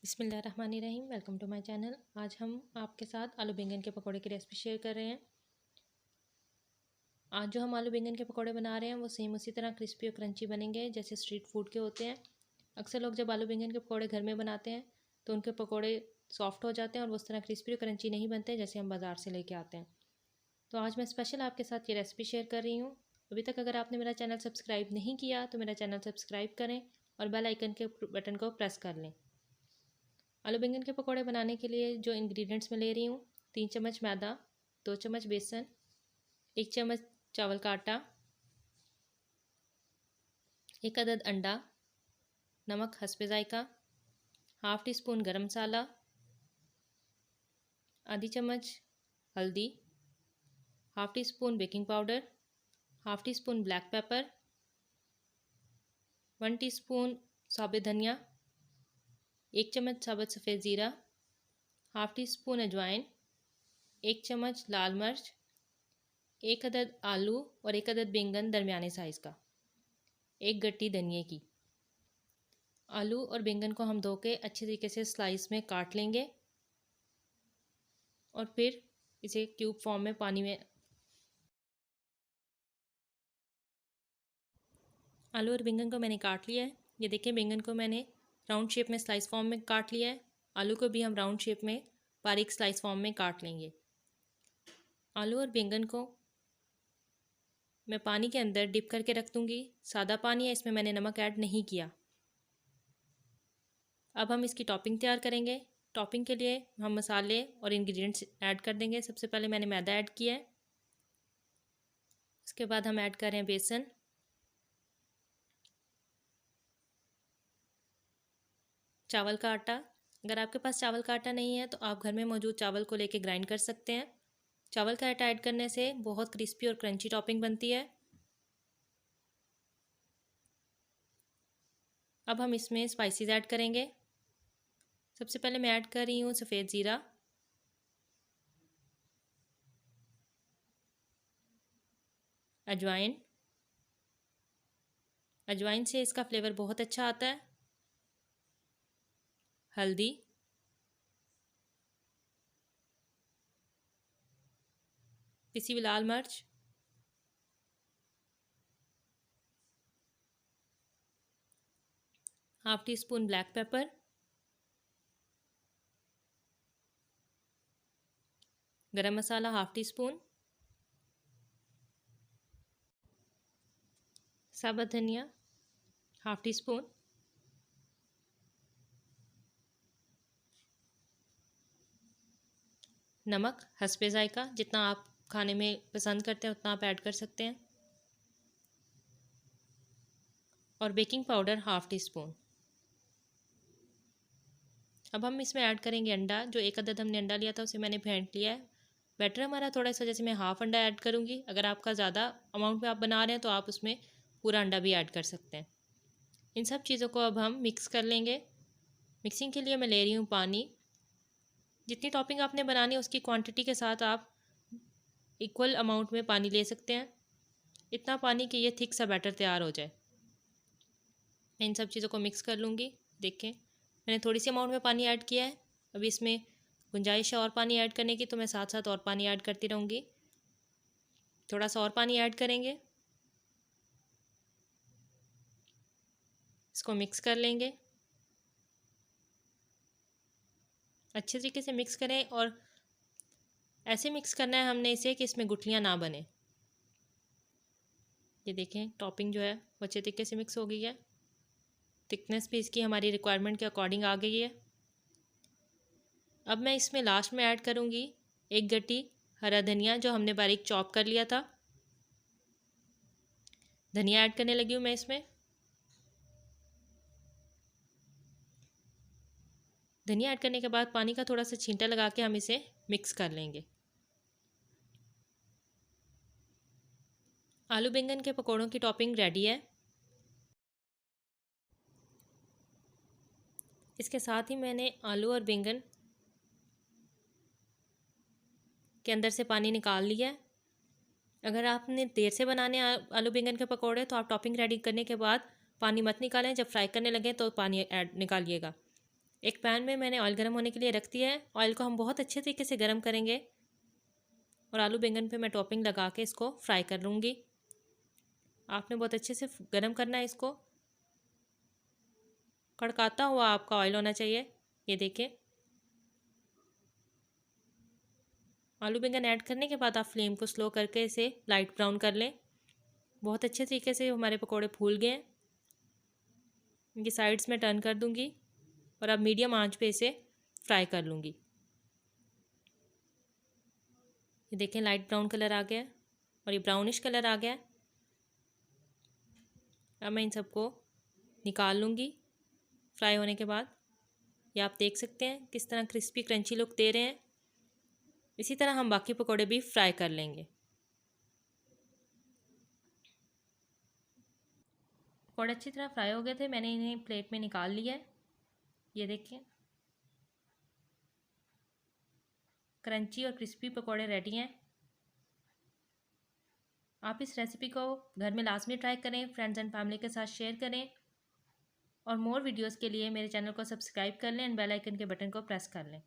बिस्मिल्लाहिर्रहमानिर्रहीम। Welcome to my channel. आज हम आपके साथ आलू बैंगन के पकोड़े की रेसिपी शेयर कर रहे हैं। आज जो हम आलू बैंगन के पकोड़े बना रहे हैं वो सेम उसी तरह क्रिस्पी और क्रंची बनेंगे जैसे स्ट्रीट फूड के होते हैं। अक्सर लोग जब आलू बैंगन के पकोड़े घर में बनाते हैं तो उनके पकोड़े सॉफ्ट हो जाते हैं और वो उस तरह क्रिस्पी और क्रंची नहीं बनते जैसे हम बाज़ार से लेके आते हैं। तो आज मैं स्पेशल आपके साथ ये रेसिपी शेयर कर रही हूँ। अभी तक अगर आपने मेरा चैनल सब्सक्राइब नहीं किया तो मेरा चैनल सब्सक्राइब करें और बेल आइकन के बटन को प्रेस कर लें। आलू बैंगन के पकौड़े बनाने के लिए जो इंग्रेडिएंट्स मैं ले रही हूँ, 3 चम्मच मैदा, 2 चम्मच बेसन, 1 चम्मच चावल का आटा, 1 अदद अंडा, नमक हस्बे जायका, हाफ़ टी स्पून गरम मसाला, आधी चम्मच हल्दी, half tea spoon baking powder, half tea spoon black pepper, 1 teaspoon साबुत धनिया, 1 चम्मच साबुत सफ़ेद ज़ीरा, हाफ़ टी स्पून अजवाइन, 1 चम्मच लाल मिर्च, 1 अदद आलू और 1 अदद बैंगन दरमियाने साइज़ का, 1 गट्टी धनिये की। आलू और बैंगन को हम धो के अच्छे तरीके से स्लाइस में काट लेंगे और फिर इसे क्यूब फॉर्म में पानी में आलू और बैंगन को मैंने काट लिया है। ये देखिए, बैंगन को मैंने राउंड शेप में स्लाइस फॉर्म में काट लिया है। आलू को भी हम राउंड शेप में बारीक स्लाइस फॉर्म में काट लेंगे। आलू और बैंगन को मैं पानी के अंदर डिप करके रख दूँगी। सादा पानी है, इसमें मैंने नमक ऐड नहीं किया। अब हम इसकी टॉपिंग तैयार करेंगे। टॉपिंग के लिए हम मसाले और इंग्रेडिएंट्स ऐड कर देंगे। सबसे पहले मैंने मैदा ऐड किया है। उसके बाद हम ऐड कर रहे हैं बेसन, चावल का आटा। अगर आपके पास चावल का आटा नहीं है तो आप घर में मौजूद चावल को लेके ग्राइंड कर सकते हैं। चावल का आटा ऐड करने से बहुत क्रिस्पी और क्रंची टॉपिंग बनती है। अब हम इसमें स्पाइसेस ऐड करेंगे। सबसे पहले मैं ऐड कर रही हूँ सफ़ेद ज़ीरा, अजवाइन। अजवाइन से इसका फ्लेवर बहुत अच्छा आता है। हल्दी, पिसी हुई लाल मिर्च, half tea spoon black pepper, गरम मसाला हाफ़ टी स्पून, साबुत धनिया हाफ़ टी स्पून, नमक हस्बे जायका, जितना आप खाने में पसंद करते हैं उतना आप ऐड कर सकते हैं, और baking powder half tea spoon. अब हम इसमें ऐड करेंगे अंडा। जो 1 अदद हमने अंडा लिया था उसे मैंने फेंट लिया है। बैटर हमारा थोड़ा सा, जैसे मैं हाफ़ अंडा ऐड करूँगी। अगर आपका ज़्यादा अमाउंट में आप बना रहे हैं तो आप उसमें पूरा अंडा भी ऐड कर सकते हैं। इन सब चीज़ों को अब हम मिक्स कर लेंगे। मिक्सिंग के लिए मैं ले रही हूँ पानी। जितनी टॉपिंग आपने बनानी है उसकी क्वांटिटी के साथ आप इक्वल अमाउंट में पानी ले सकते हैं। इतना पानी कि ये थिक सा बैटर तैयार हो जाए। मैं इन सब चीज़ों को मिक्स कर लूँगी। देखें, मैंने थोड़ी सी अमाउंट में पानी ऐड किया है। अभी इसमें गुंजाइश है और पानी ऐड करने की, तो मैं साथ साथ और पानी ऐड करती रहूँगी। थोड़ा सा और पानी ऐड करेंगे, इसको मिक्स कर लेंगे। अच्छे तरीके से मिक्स करें और ऐसे मिक्स करना है हमने इसे कि इसमें गुठलियाँ ना बने। ये देखें, टॉपिंग जो है वो अच्छे तरीके से मिक्स हो गई है। थिकनेस भी इसकी हमारी रिक्वायरमेंट के अकॉर्डिंग आ गई है। अब मैं इसमें लास्ट में ऐड करूँगी 1 गट्टी हरा धनिया, जो हमने बारीक चॉप कर लिया था। धनिया ऐड करने लगी हूँ मैं इसमें। धनिया ऐड करने के बाद पानी का थोड़ा सा छींटा लगा के हम इसे मिक्स कर लेंगे। आलू बैंगन के पकौड़ों की टॉपिंग रेडी है। इसके साथ ही मैंने आलू और बैंगन के अंदर से पानी निकाल लिया है। अगर आपने देर से बनाने आलू बैंगन के पकौड़े तो आप टॉपिंग रेडी करने के बाद पानी मत निकालें। जब फ्राई करने लगें तो पानी ऐड निकालिएगा। एक पैन में मैंने ऑयल गर्म होने के लिए रख दिया है। ऑयल को हम बहुत अच्छे तरीके से गर्म करेंगे और आलू बैंगन पे मैं टॉपिंग लगा के इसको फ्राई कर लूँगी। आपने बहुत अच्छे से गर्म करना है इसको, कड़काता हुआ आपका ऑयल होना चाहिए। ये देखिए, आलू बैंगन ऐड करने के बाद आप फ्लेम को स्लो करके इसे लाइट ब्राउन कर लें। बहुत अच्छे तरीके से हमारे पकोड़े फूल गए हैं। इनकी साइड्स में टर्न कर दूंगी और अब मीडियम आंच पे इसे फ्राई कर लूँगी। ये देखें, लाइट ब्राउन कलर आ गया है और ये ब्राउनिश कलर आ गया है। अब मैं इन सबको निकाल लूँगी फ्राई होने के बाद। ये आप देख सकते हैं किस तरह क्रिस्पी क्रंची लुक दे रहे हैं। इसी तरह हम बाकी पकोड़े भी फ्राई कर लेंगे। पकोड़े अच्छी तरह फ्राई हो गए थे, मैंने इन्हें प्लेट में निकाल लिया है। ये देखिए, क्रंची और क्रिस्पी पकोड़े रेडी हैं। आप इस रेसिपी को घर में लाजमी ट्राई करें, फ्रेंड्स एंड फैमिली के साथ शेयर करें और मोर वीडियोस के लिए मेरे चैनल को सब्सक्राइब कर लें एंड बेल आइकन के बटन को प्रेस कर लें।